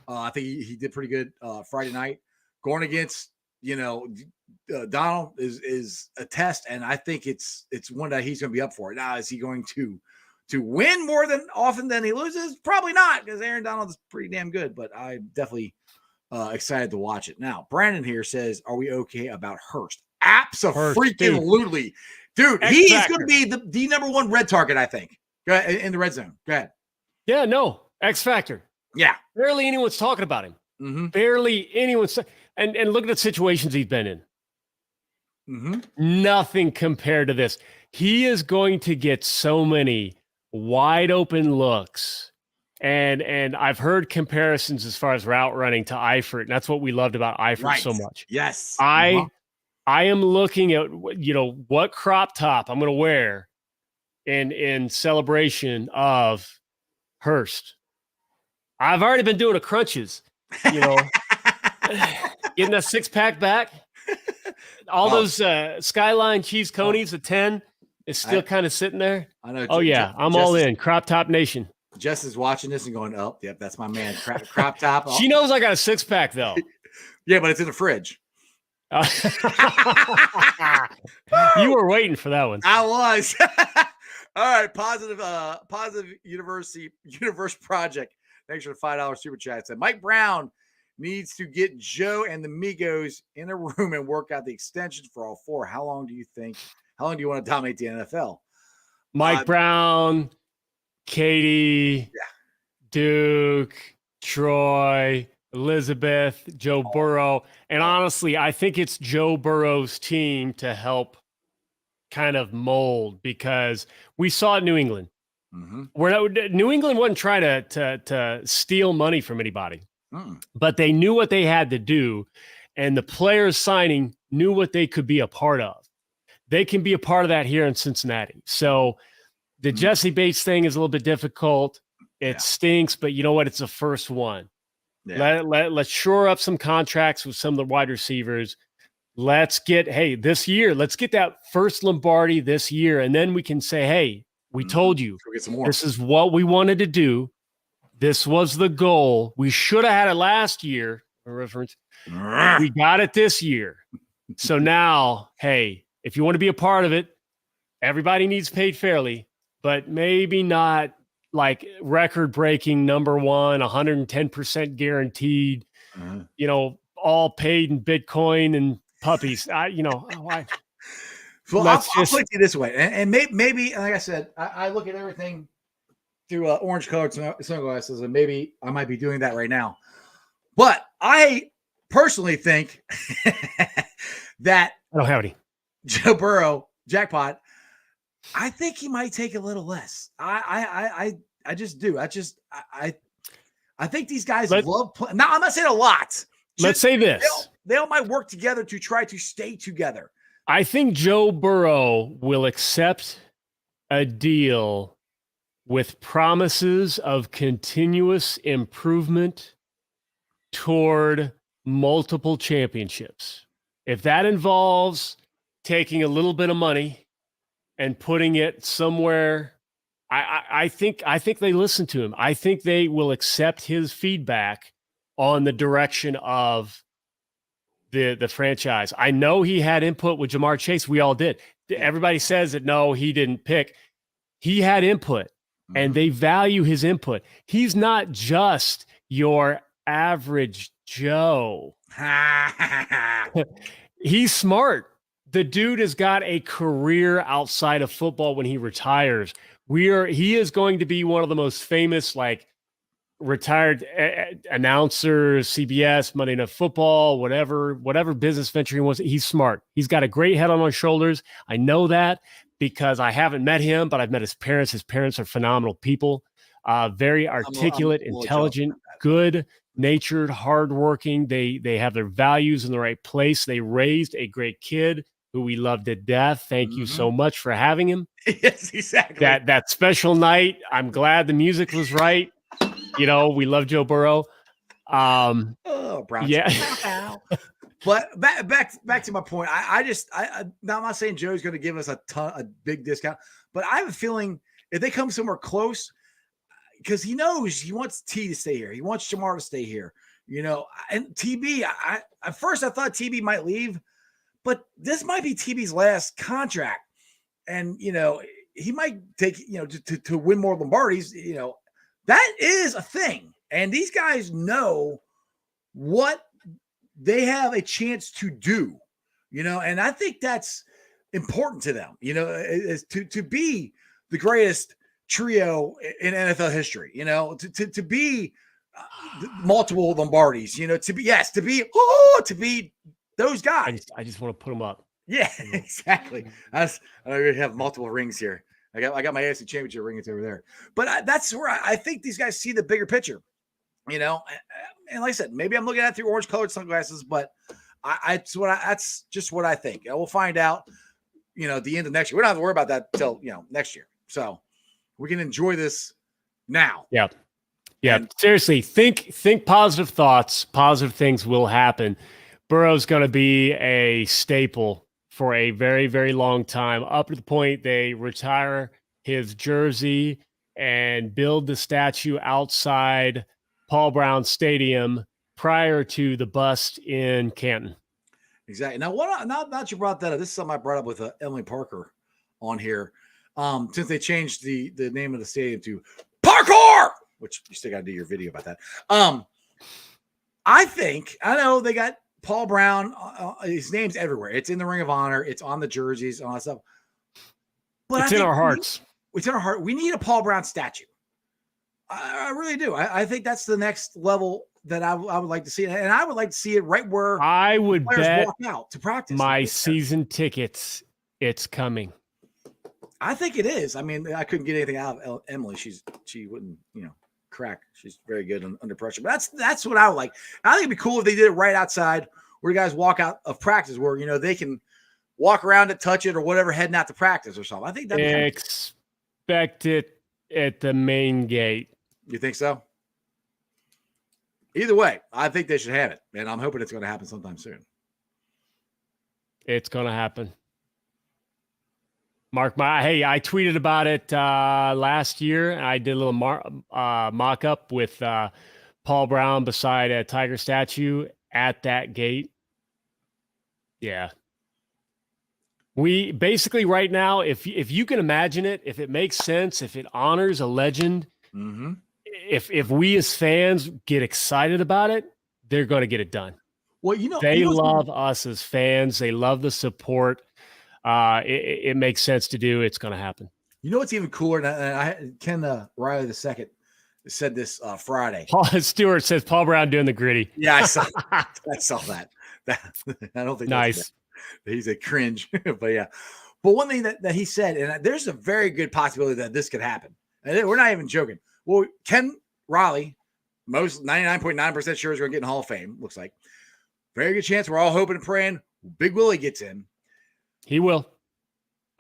I think he did pretty good Friday night. Going against, Donald is a test, and I think it's one that he's going to be up for it. Now, is he going to win more often than he loses? Probably not, because Aaron Donald is pretty damn good. But I'm definitely excited to watch it. Now, Brandon here says, "Are we okay about Hurst?" Absolutely, dude. He's going to be the number one red target, I think. Go ahead, in the red zone. Go ahead. Yeah, no, X factor. Yeah, barely anyone's talking about him. Barely anyone's. And look at the situations he's been in. Nothing compared to this. He is going to get so many wide open looks. And I've heard comparisons as far as route running to Eifert. And that's what we loved about Eifert so much. Yes. I am looking at, what crop top I'm going to wear in celebration of Hurst. I've already been doing the crunches, getting that 6-pack back. All those Skyline cheese conies at 10 is still kind of sitting there. I know. Oh, yeah. I'm all in. Crop top nation. Jess is watching this and going, "Oh, yep, that's my man." Crop top. She knows I got a 6-pack, though. Yeah, but it's in the fridge. You were waiting for that one. I was. All right. Positive Universe Project. Thanks for the $5 super chat. It said Mike Brown needs to get Joe and the Migos in a room and work out the extensions for all four. How long do you want to dominate the NFL? Mike Brown, Katie, Duke, Troy, Elizabeth, Joe Burrow. And honestly, I think it's Joe Burrow's team to help kind of mold, because we saw it in New England. New England wasn't trying to steal money from anybody, Mm. but they knew what they had to do, and the players signing knew what they could be a part of. They can be a part of that here in Cincinnati. So the Jesse Bates thing is a little bit difficult. It stinks, but you know what? It's the first one. Yeah. Let's shore up some contracts with some of the wide receivers. Let's get that first Lombardi this year, and then we can say, hey, we told you this is what we wanted to do. This was the goal. We should have had it last year. We got it this year. So now, hey, if you want to be a part of it, everybody needs paid fairly, but maybe not like record-breaking number one, 110% guaranteed, all paid in Bitcoin and puppies. Well, I'll put it this way, and maybe, like I said, I look at everything through orange-colored sunglasses, and maybe I might be doing that right now. But I personally think that I don't have any. Joe Burrow jackpot. I think he might take a little less. I just do. I think these guys love playing. Now, I'm not saying a lot. Let's say this. They all might work together to try to stay together. I think Joe Burrow will accept a deal with promises of continuous improvement toward multiple championships. If that involves taking a little bit of money and putting it somewhere, I think they listen to him. I think they will accept his feedback on the direction of the franchise. I know he had input with Jamar Chase. We all did. Everybody says that no, he didn't pick. He had input, and they value his input. He's not just your average Joe. He's smart. The dude has got a career outside of football when he retires. He is going to be one of the most famous, retired announcers, CBS, Monday Night Football, whatever business venture he wants. He's smart. He's got a great head on his shoulders. I know that because I haven't met him, but I've met his parents. His parents are phenomenal people, very articulate, intelligent, good-natured, hardworking. They have their values in the right place. They raised a great kid who we love to death. Thank you so much for having him. Yes, exactly. That special night, I'm glad the music was right. We love Joe Burrow. Browns. Yeah. But back to my point. I'm not saying Joe's going to give us a big discount, but I have a feeling if they come somewhere close, because he knows he wants T to stay here. He wants Jamar to stay here, and TB, at first I thought TB might leave, but this might be TB's last contract. And, he might take, to win more Lombardis, that is a thing. And these guys know what they have a chance to do, and I think that's important to them, is to be the greatest trio in NFL history, to be multiple Lombardis, to be those guys. I just want to put them up. Yeah, exactly. I already have multiple rings here. I got my AFC Championship ring. It's over there. But that's where I think these guys see the bigger picture, and like I said, maybe I'm looking at it through orange-colored sunglasses, but that's just what I think. We'll find out, at the end of next year. We don't have to worry about that till next year. So we can enjoy this now. Yeah. And seriously, think positive thoughts. Positive things will happen. Burrow's going to be a staple for a very, very long time, up to the point they retire his jersey and build the statue outside Paul Brown Stadium prior to the bust in Canton. Exactly. Now, now that you brought that up, this is something I brought up with Emily Parker on here. Since they changed the name of the stadium to Parkour, which you still got to do your video about that. I know they got Paul Brown, his name's everywhere. It's in the Ring of Honor. It's on the jerseys and all that stuff. But it's in our hearts. It's in our heart. We need a Paul Brown statue. I really do. I think that's the next level that I would like to see. And I would like to see it right where I would bet walk out to practice. My season tickets, it's coming. I think it is. I mean, I couldn't get anything out of Emily. She wouldn't, crack. She's very good under pressure. But that's what I would like. I think it'd be cool if they did it right outside where you guys walk out of practice, where they can walk around it, touch it, or whatever, heading out to practice or something. I think that'd be expect it at the main gate. You think so? Either way, I think they should have it, and I'm hoping it's going to happen sometime soon. It's going to happen. Hey, I tweeted about it last year. I did a little mock-up with Paul Brown beside a tiger statue at that gate. Yeah. We basically right now, if you can imagine it, if it makes sense, if it honors a legend, if we as fans get excited about it, they're going to get it done. Well, they love us as fans. They love the support. It makes sense to do. It's going to happen. You know what's even cooler? And Ken Riley II said this Friday. Paul Stewart says Paul Brown doing the gritty. Yeah, I saw that. I don't think nice. He's a cringe, but yeah. But one thing that he said, and there's a very good possibility that this could happen. And we're not even joking. Well, Ken Riley, most 99.9% sure is going to get in Hall of Fame. Looks like very good chance. We're all hoping and praying Big Willie gets in. He will.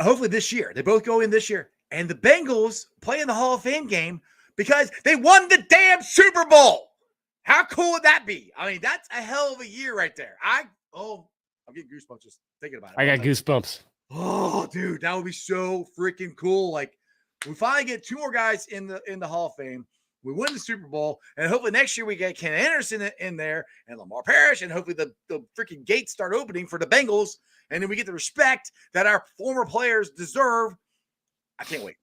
Hopefully this year. They both go in this year. And the Bengals play in the Hall of Fame game because they won the damn Super Bowl. How cool would that be? I mean, that's a hell of a year right there. I'm getting goosebumps just thinking about it. I got goosebumps. Oh, dude, that would be so freaking cool. Like, we finally get two more guys in the Hall of Fame. We win the Super Bowl, and hopefully next year we get Ken Anderson in there and Lamar Parrish, and hopefully the freaking gates start opening for the Bengals, and then we get the respect that our former players deserve. I can't wait.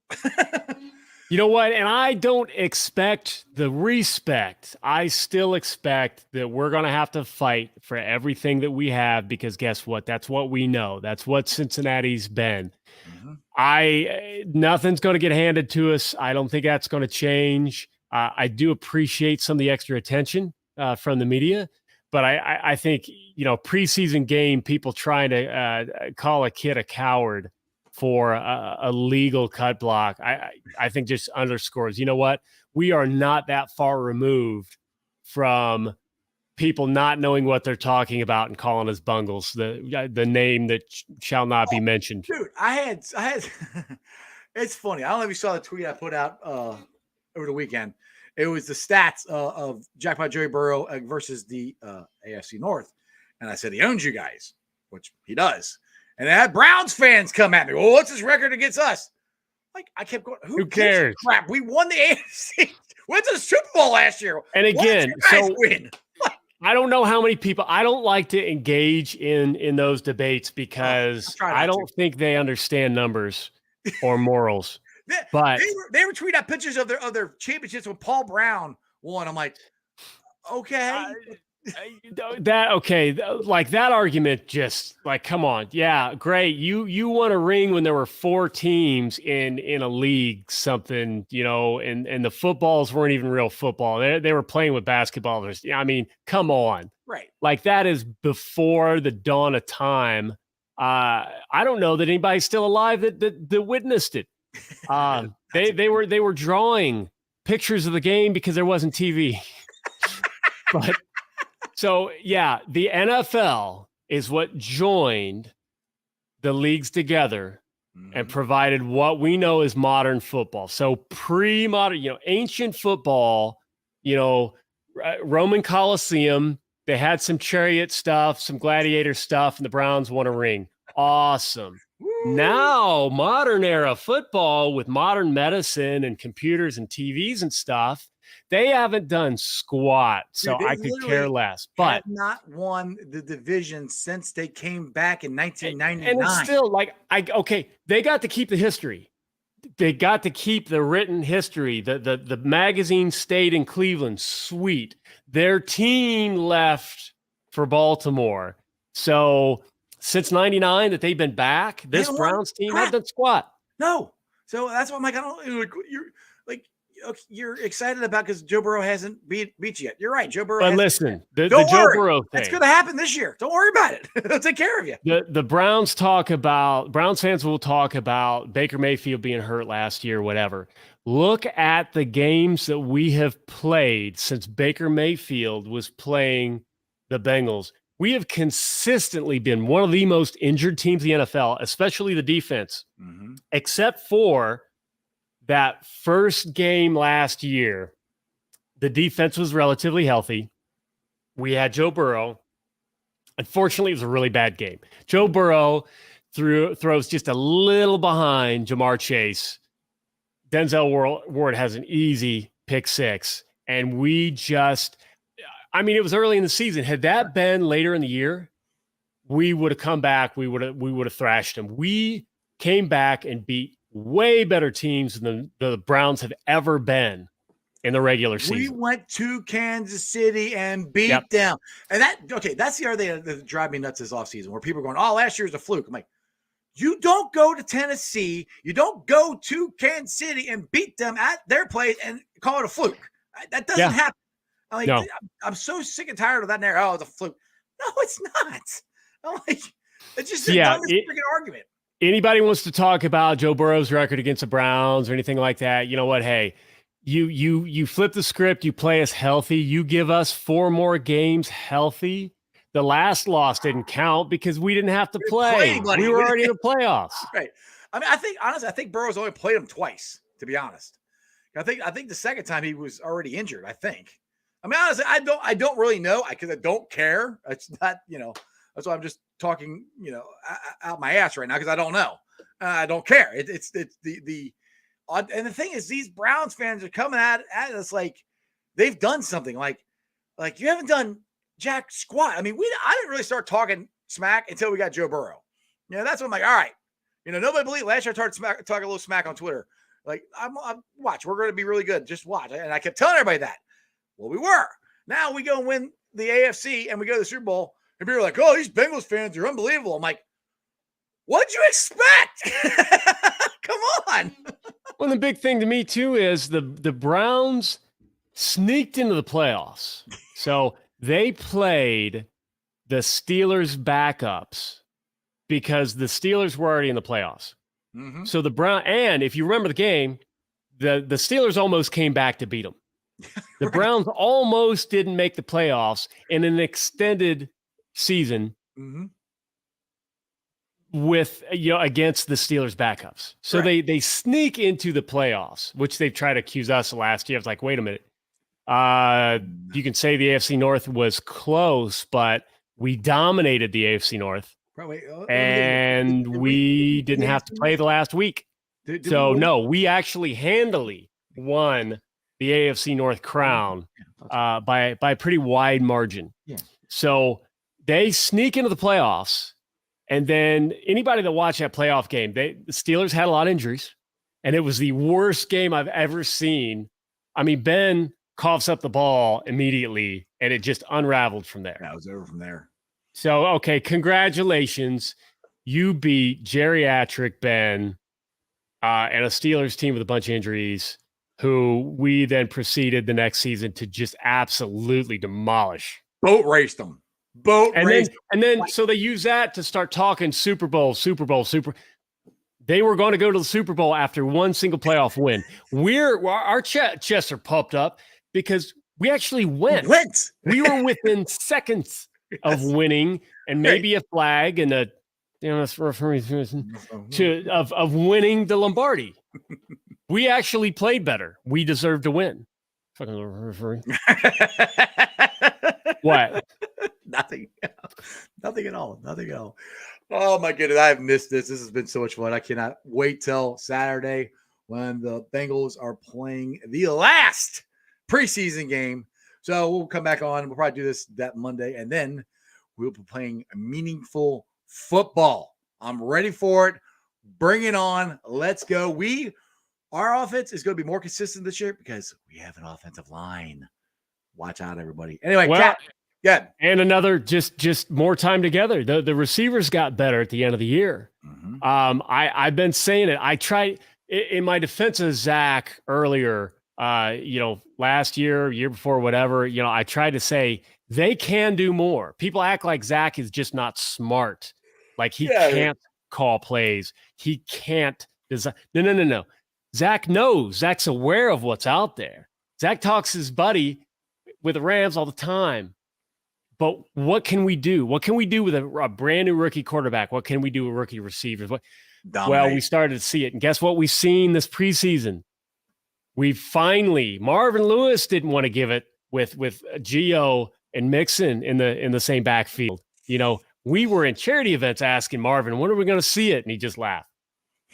You know what? And I don't expect the respect. I still expect that we're going to have to fight for everything that we have because guess what? That's what we know. That's what Cincinnati's been. Nothing's going to get handed to us. I don't think that's going to change. I do appreciate some of the extra attention from the media, but I think, preseason game, people trying to call a kid a coward for a legal cut block, I think just underscores, you know what? We are not that far removed from people not knowing what they're talking about and calling us bungles, the name that shall not be mentioned. Dude, I had it's funny. I don't know if you saw the tweet I put out over the weekend. It was the stats of Jackpot Joey Burrow versus the AFC North. And I said, he owns you guys, which he does. And I had Browns fans come at me. Well, what's his record against us? Like, I kept going, who cares? Crap, we won the AFC. Went to the Super Bowl last year. And again, win? I don't know how many people. I don't like to engage in those debates because I don't think they understand numbers or morals. But they were tweeting out pictures of their championships when Paul Brown won. I'm like, okay. Like that argument, just like, come on. Yeah, great. You won a ring when there were 4 teams in a league, something, and the footballs weren't even real football. They were playing with basketball. I mean, come on. Right. Like that is before the dawn of time. I don't know that anybody's still alive that witnessed it. They were drawing pictures of the game because there wasn't TV. But so, yeah, the NFL is what joined the leagues together and provided what we know as modern football. So pre-modern, ancient football, Roman Coliseum, they had some chariot stuff, some gladiator stuff, and the Browns won a ring. Awesome. Woo. Now, modern era football with modern medicine and computers and TVs and stuff, they haven't done squat, so I could care less. But not won the division since they came back in 1999. And it's still they got to keep the history. They got to keep the written history. The magazine stayed in Cleveland. Sweet. Their team left for Baltimore. So since 99 that they've been back, this Browns team hasn't done squat. No. So that's why I'm like, I don't, you're like, you're excited about because Joe Burrow hasn't beat you yet. You're right. Joe Burrow. But listen, the Don't Joe worry. Burrow thing. That's going to happen this year. Don't worry about it. They'll take care of you. The Browns fans will talk about Baker Mayfield being hurt last year, whatever. Look at the games that we have played since Baker Mayfield was playing the Bengals. We have consistently been one of the most injured teams in the NFL, especially the defense, except for that first game last year. The defense was relatively healthy. We had Joe Burrow. Unfortunately, it was a really bad game. Joe Burrow throws just a little behind Jamar Chase. Denzel Ward has an easy pick six. And we just, it was early in the season. Had that been later in the year, we would have come back. We would have thrashed them. We came back and beat way better teams than the Browns have ever been in the regular season. We went to Kansas City and beat them. And that's the other thing that drives me nuts this offseason, where people are going, oh, last year was a fluke. I'm like, you don't go to Tennessee, you don't go to Kansas City and beat them at their place and call it a fluke. That doesn't happen. I'm so sick and tired of that narrative. Oh, it's a fluke. No, it's not. I'm like, it's just a dumbest freaking argument. Anybody wants to talk about Joe Burrow's record against the Browns or anything like that, you know what? Hey, you flip the script, you play us healthy, you give us 4 more games healthy. The last loss didn't count because we didn't have to play. We were already in the playoffs. Right. I think Burrow's only played him twice, to be honest. I think the second time he was already injured, I think. Honestly, I don't really know because I don't care. It's not, that's why I'm just talking, out my ass right now because I don't know. I don't care. It's the and the thing is, these Browns fans are coming at us like they've done something. Like you haven't done jack squat. I didn't really start talking smack until we got Joe Burrow. That's when I'm like, all right. Nobody believed last year I started talking a little smack on Twitter. Like, I'm watch, we're going to be really good. Just watch. And I kept telling everybody that. Well, we were. Now we go and win the AFC and we go to the Super Bowl. And people are like, oh, these Bengals fans are unbelievable. I'm like, what'd you expect? Come on. Well, the big thing to me, too, is the Browns sneaked into the playoffs. So they played the Steelers backups because the Steelers were already in the playoffs. Mm-hmm. So and if you remember the game, the Steelers almost came back to beat them. The Browns almost didn't make the playoffs in an extended season with against the Steelers backups. So they sneak into the playoffs, which they've tried to accuse us last year. I was like, wait a minute. You can say the AFC North was close, but we dominated the AFC North. Probably, and we didn't have to play the last week. No, we actually handily won the AFC North crown by a pretty wide margin. Yeah. So they sneak into the playoffs, and then anybody that watched that playoff game, the Steelers had a lot of injuries, and it was the worst game I've ever seen. Ben coughs up the ball immediately, and it just unraveled from there. That was over from there. So, okay, congratulations. You beat geriatric Ben and a Steelers team with a bunch of injuries, who we then proceeded the next season to just absolutely demolish. Boat raced them. And then so they use that to start talking Super Bowl. They were going to go to the Super Bowl after one single playoff win. Our chests are pumped up because we actually went. We were within seconds of winning, and maybe a flag and of winning the Lombardi. We actually played better. We deserved to win. Fucking referee. What? Nothing at all. Oh my goodness, I have missed this. This has been so much fun. I cannot wait till Saturday when the Bengals are playing the last preseason game. So we'll come back on. We'll probably do this that Monday, and then we'll be playing meaningful football. I'm ready for it. Bring it on. Let's go. Our offense is going to be more consistent this year because we have an offensive line. Watch out, everybody. Anyway, Kat, yeah. And another just more time together. The receivers got better at the end of the year. Mm-hmm. I've been saying it. I tried in my defense of Zach earlier. last year before, whatever, I tried to say they can do more. People act like Zach is just not smart. Like he can't call plays. He can't design. No. Zach knows. Zach's aware of what's out there. Zach talks to his buddy with the Rams all the time. But what can we do? What can we do with a brand new rookie quarterback? What can we do with rookie receivers? Well, we started to see it. And guess what we've seen this preseason? We finally, Marvin Lewis didn't want to give it with Gio and Mixon in the same backfield. We were in charity events asking Marvin, when are we going to see it? And he just laughed.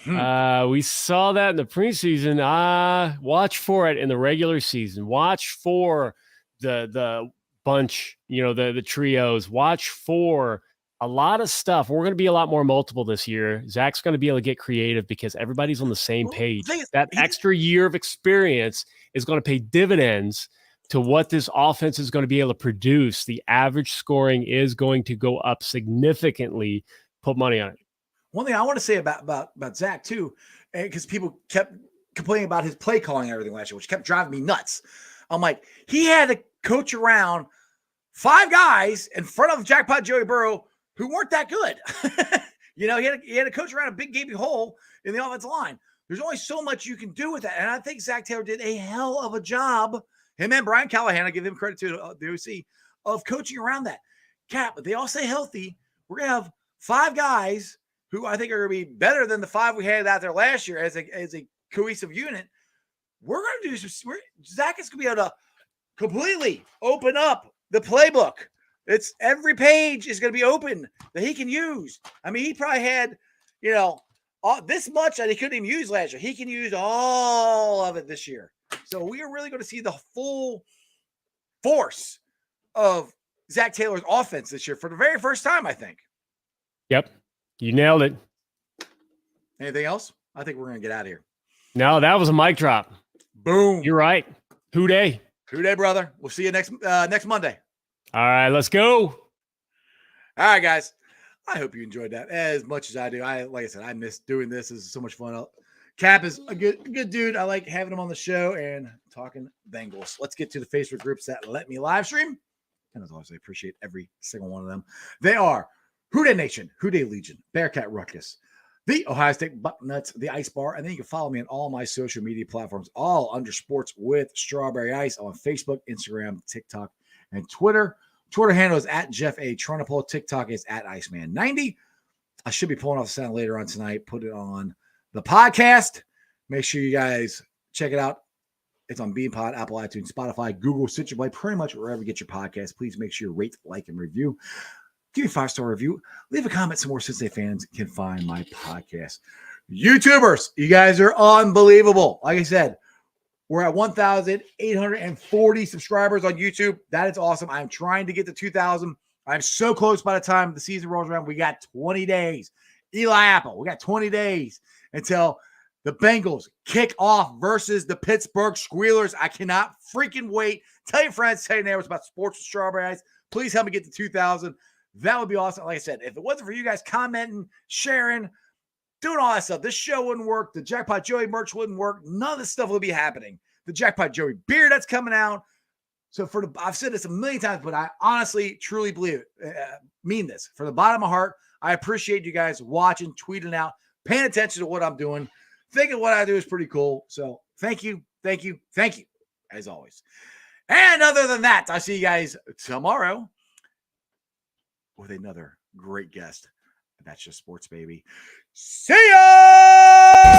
We saw that in the preseason. Watch for it in the regular season. Watch for the bunch, the trios. Watch for a lot of stuff. We're going to be a lot more multiple this year. Zach's going to be able to get creative because everybody's on the same page. That extra year of experience is going to pay dividends to what this offense is going to be able to produce. The average scoring is going to go up significantly. Put money on it. One thing I want to say about Zach too, because people kept complaining about his play calling and everything last year, which kept driving me nuts. I'm like, he had to coach around 5 guys in front of Jackpot Joey Burrow who weren't that good. He had to coach around a big gaping hole in the offensive line. There's only so much you can do with that. And I think Zach Taylor did a hell of a job. Him and Brian Callahan, I give him credit to the OC, of coaching around that. Cap, but they all stay healthy. We're going to have 5 guys who I think are going to be better than the 5 we had out there last year as a cohesive unit. We're going to do some. Zach is going to be able to completely open up the playbook. It's every page is going to be open that he can use. I mean, he probably had, this much that he couldn't even use last year. He can use all of it this year. So we are really going to see the full force of Zach Taylor's offense this year for the very first time, I think. Yep. You nailed it. Anything else? I think we're going to get out of here. No, that was a mic drop. Boom. You're right. Who day? Who day, brother. We'll see you next Monday. All right, let's go. All right, guys. I hope you enjoyed that as much as I do. Like I said, I miss doing this. This is so much fun. Cap is a good dude. I like having him on the show and talking Bengals. Let's get to the Facebook groups that let me live stream. And as always, I appreciate every single one of them. They are Who Day Nation, Who Day Legion, Bearcat Ruckus, the Ohio State Bucknuts, the Ice Bar, and then you can follow me on all my social media platforms, all under Sports with Strawberry Ice on Facebook, Instagram, TikTok, and Twitter. Twitter handle is at Jeff A. Tronopole. TikTok is at Iceman90. I should be pulling off the sound later on tonight. Put it on the podcast. Make sure you guys check it out. It's on BeanPod, Apple iTunes, Spotify, Google, Stitcher Play, pretty much wherever you get your podcast. Please make sure you rate, like, and review. Give me a 5-star review. Leave a comment so more Cincinnati fans can find my podcast. YouTubers, you guys are unbelievable. Like I said, we're at 1,840 subscribers on YouTube. That is awesome. I'm trying to get to 2,000. I'm so close by the time the season rolls around. We got 20 days. Eli Apple, we got 20 days until the Bengals kick off versus the Pittsburgh Squealers. I cannot freaking wait. Tell your friends, tell your neighbors about Sports with Strawberry Ice. Please help me get to 2,000. That would be awesome. Like I said, if it wasn't for you guys commenting, sharing, doing all that stuff, this show wouldn't work. The Jackpot Joey merch wouldn't work. None of this stuff would be happening. The Jackpot Joey beer that's coming out. So I've said this a million times, but I honestly, truly believe it. Mean this. From the bottom of my heart, I appreciate you guys watching, tweeting out, paying attention to what I'm doing. Thinking what I do is pretty cool. So thank you, as always. And other than that, I'll see you guys tomorrow with another great guest. That's just sports, baby. See ya!